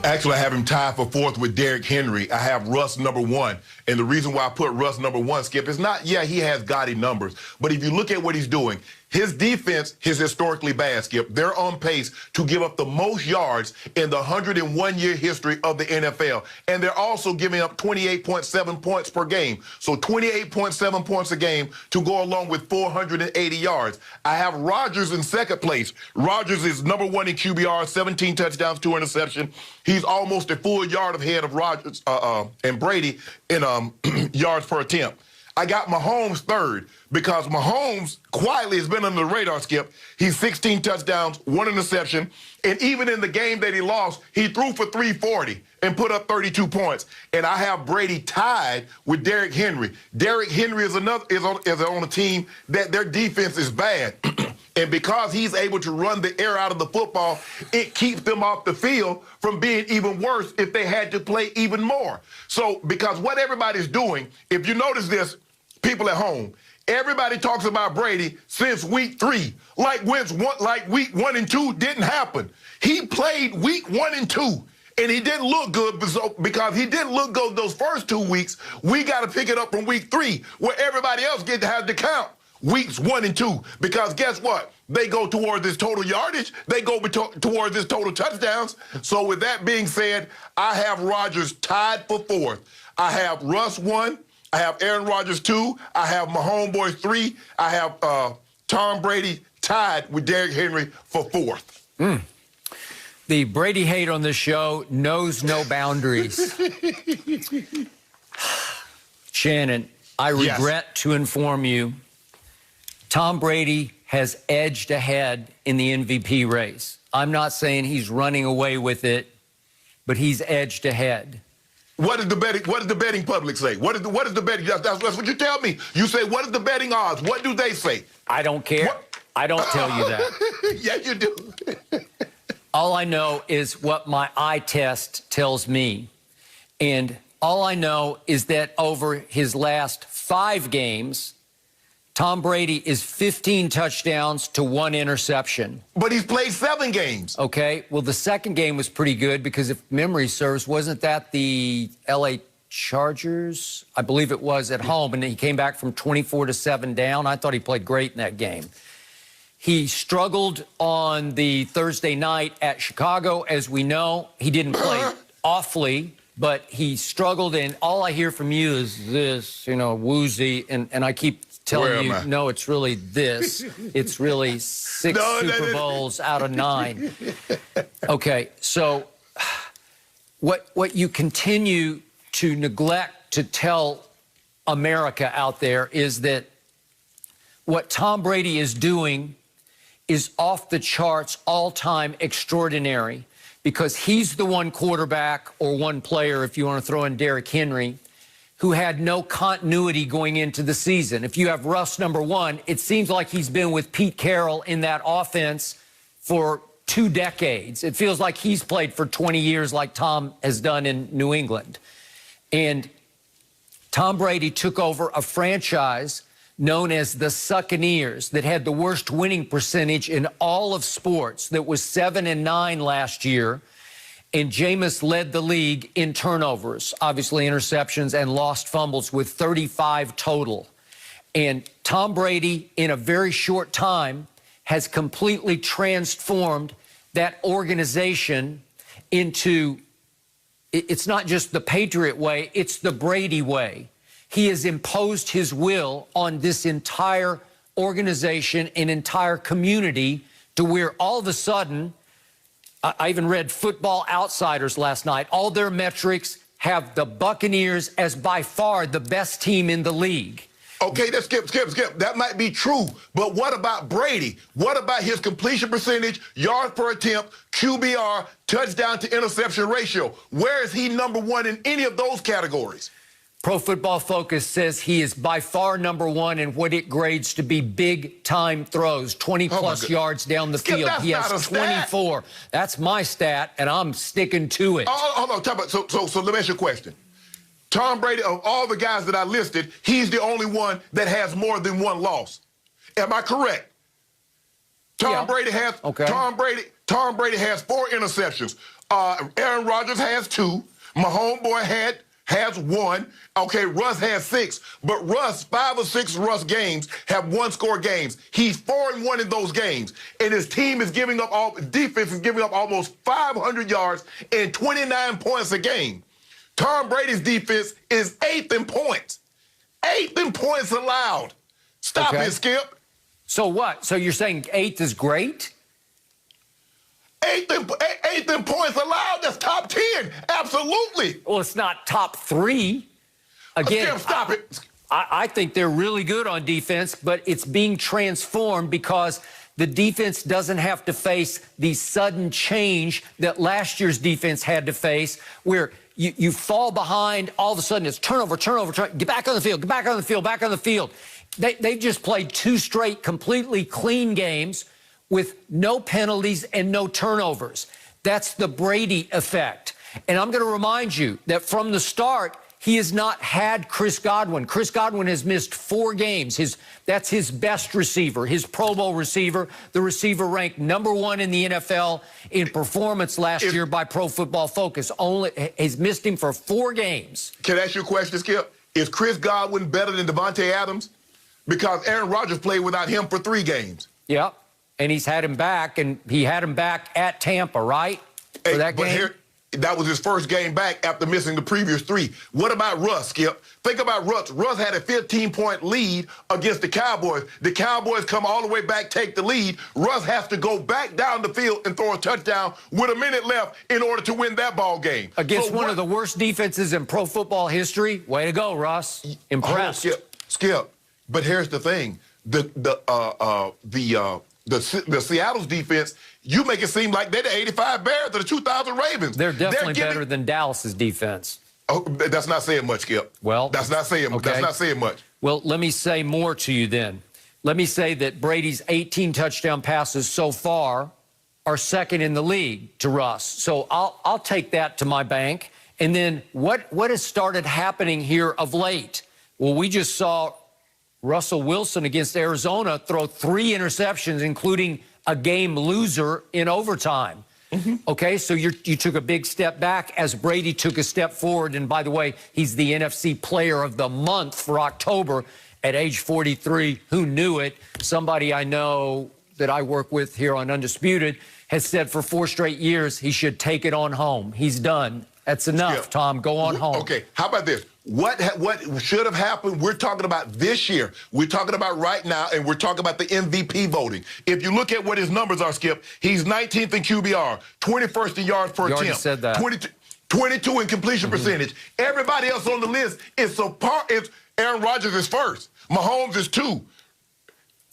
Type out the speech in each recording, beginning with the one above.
Actually, I have him tied for fourth with Derrick Henry. I have Russ number one. And the reason why I put Russ number one, Skip, is not, yeah, he has gaudy numbers. But if you look at what he's doing, his defense is historically bad, Skip. They're on pace to give up the most yards in the 101-year history of the NFL. And they're also giving up 28.7 points per game. So 28.7 points a game to go along with 480 yards. I have Rodgers in second place. Rodgers is number one in QBR, 17 touchdowns, 2 interceptions. He's almost a full yard ahead of Rodgers and Brady in yards per attempt. I got Mahomes third because Mahomes quietly has been under the radar, Skip. He's 16 touchdowns, 1 interception, and even in the game that he lost, he threw for 340 and put up 32 points. And I have Brady tied with Derrick Henry. Derrick Henry is on a team that their defense is bad. And because he's able to run the air out of the football, it keeps them off the field from being even worse if they had to play even more. So, because what everybody's doing, if you notice this, people at home, everybody talks about Brady since week 3, like week 1 and 2 didn't happen. He played week 1 and 2. And he didn't look good because he didn't look good those first 2 weeks. We got to pick it up from week 3, where everybody else get to have to count weeks 1 and 2. Because guess what? They go toward this total yardage. They go toward this total touchdowns. So with that being said, I have Rodgers tied for fourth. I have Russ 1. I have Aaron Rodgers 2. I have my homeboy 3. I have Tom Brady tied with Derrick Henry for fourth. The Brady hate on this show knows no boundaries. Shannon, I regret to inform you, Tom Brady has edged ahead in the MVP race. I'm not saying he's running away with it, but he's edged ahead. What does the betting public say? What is the betting? That's what you tell me. You say, what is the betting odds? What do they say? I don't care. What? I don't tell you that. Yeah, you do. All I know is what my eye test tells me. And all I know is that over his last 5 games, Tom Brady is 15 touchdowns to 1 interception. But he's played 7 games. Okay. Well, the second game was pretty good because if memory serves, wasn't that the L.A. Chargers? I believe it was at home, and he came back from 24-7 down. I thought he played great in that game. He struggled on the Thursday night at Chicago, as we know. He didn't play awfully, but he struggled, and all I hear from you is this, woozy, and I keep telling you, no, it's really this. It's really 6 Super Bowls out of 9. Okay, so what you continue to neglect to tell America out there is that what Tom Brady is doing is off the charts, all-time extraordinary, because he's the one quarterback or one player, if you want to throw in Derrick Henry, who had no continuity going into the season. If you have Russ number 1, it seems like he's been with Pete Carroll in that offense for 2 decades. It feels like he's played for 20 years like Tom has done in New England. And Tom Brady took over a franchise known as the Succaneers that had the worst winning percentage in all of sports, that was 7-9 last year. And Jameis led the league in turnovers, obviously interceptions and lost fumbles with 35 total. And Tom Brady, in a very short time, has completely transformed that organization into, it's not just the Patriot way, it's the Brady way. He has imposed his will on this entire organization and entire community to where all of a sudden, I even read Football Outsiders last night, all their metrics have the Buccaneers as by far the best team in the league. Okay, that's skip. That might be true, but what about Brady? What about his completion percentage, yards per attempt, QBR, touchdown to interception ratio? Where is he number 1 in any of those categories? Pro Football Focus says he is by far number 1 in what it grades to be big-time throws, 20-plus yards down the field. He has 24. That's my stat, and I'm sticking to it. Hold on. So let me ask you a question. Tom Brady, of all the guys that I listed, he's the only one that has more than 1 loss. Am I correct? Tom Brady has 4 interceptions. Aaron Rodgers has 2. My homeboy has 1. Okay, Russ has 6. But Russ, 5 or 6 Russ games have 1-score games. He's 4-1 in those games. And his team is giving up defense is giving up almost 500 yards and 29 points a game. Tom Brady's defense is 8th in points. 8th in points allowed. Stop it, Skip. So what? So you're saying 8th is great? 8th in points allowed. That's top 10. Absolutely. Well, it's not top 3. Again, Skip, stop it. I think they're really good on defense, but it's being transformed because the defense doesn't have to face the sudden change that last year's defense had to face, where you fall behind, all of a sudden it's turnover, get back on the field, back on the field. They've just played 2 straight completely clean games with no penalties and no turnovers. That's the Brady effect. And I'm going to remind you that from the start, he has not had Chris Godwin. Chris Godwin has missed 4 games. That's his best receiver, his Pro Bowl receiver, the receiver ranked #1 in the NFL in performance last year by Pro Football Focus. He's missed him for 4 games. Can I ask you a question, Skip? Is Chris Godwin better than Devontae Adams? Because Aaron Rodgers played without him for 3 games. Yep, and he's had him back, and he had him back at Tampa, right? For that game? That was his first game back after missing the previous 3. What about Russ, Skip? Think about Russ. Russ had a 15-point lead against the Cowboys. The Cowboys come all the way back, take the lead. Russ has to go back down the field and throw a touchdown with a minute left in order to win that ball game. Against one of the worst defenses in pro football history. Way to go, Russ. Impressed. Skip. But here's the thing. The Seattle's defense, you make it seem like they're the 85 Bears or the 2000 Ravens. They're definitely better than Dallas's defense. Oh, that's not saying much, Skip. Well, that's not saying much. Well, let me say more to you then. Let me say that Brady's 18 touchdown passes so far are 2nd in the league to Russ. So I'll take that to my bank. And then what has started happening here of late? Well, we just saw Russell Wilson against Arizona throw 3 interceptions, including a game loser in overtime. Okay, so you took a big step back as Brady took a step forward. And by the way, he's the NFC Player of the Month for October at age 43. Who knew it? Somebody I know that I work with here on Undisputed has said for 4 straight years he should take it on home. He's done. That's enough, Tom. Go on home. Okay, how about this? What should have happened? We're talking about this year. We're talking about right now, and we're talking about the MVP voting. If you look at what his numbers are, Skip, he's 19th in QBR, 21st in yards per attempt. You already said that. 22 in completion percentage. Everybody else on the list is Aaron Rodgers is 1st. Mahomes is 2.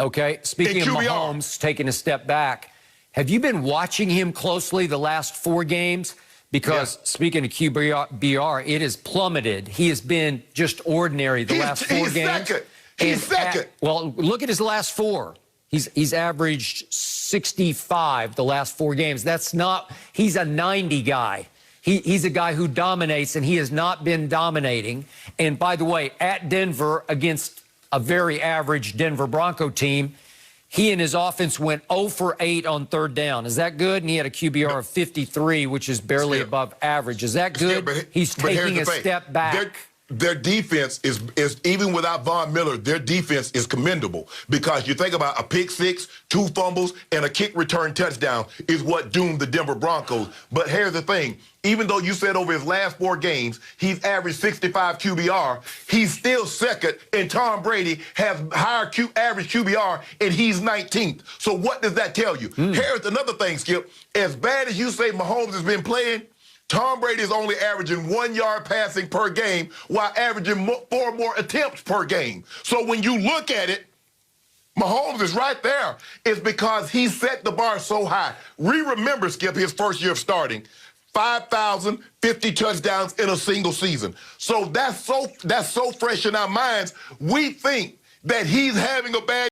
Okay, speaking of Mahomes taking a step back, have you been watching him closely the last 4 games? Because speaking of QBR, it has plummeted. He has been just ordinary the last 4 games. He's second. Well, look at his last 4. He's averaged 65 the last 4 games. That's not. He's a 90 guy. He's a guy who dominates, and he has not been dominating. And by the way, at Denver against a very average Denver Bronco team, he and his offense went 0 for 8 on 3rd down. Is that good? And he had a QBR of 53, which is barely above average. Is that good? He's taking a step back. Their defense is even without Von Miller, their defense is commendable because you think about a pick 6, 2 fumbles, and a kick return touchdown is what doomed the Denver Broncos. But here's the thing. Even though you said over his last 4 games, he's averaged 65 QBR, he's still 2nd, and Tom Brady has higher average QBR, and he's 19th. So what does that tell you? Here's another thing, Skip. As bad as you say Mahomes has been playing, Tom Brady is only averaging 1 yard passing per game while averaging 4 more attempts per game. So when you look at it, Mahomes is right there. It's because he set the bar so high. Remember, Skip, his first year of starting, 5,050 touchdowns in a single season. So that's so fresh in our minds. We think that he's having a bad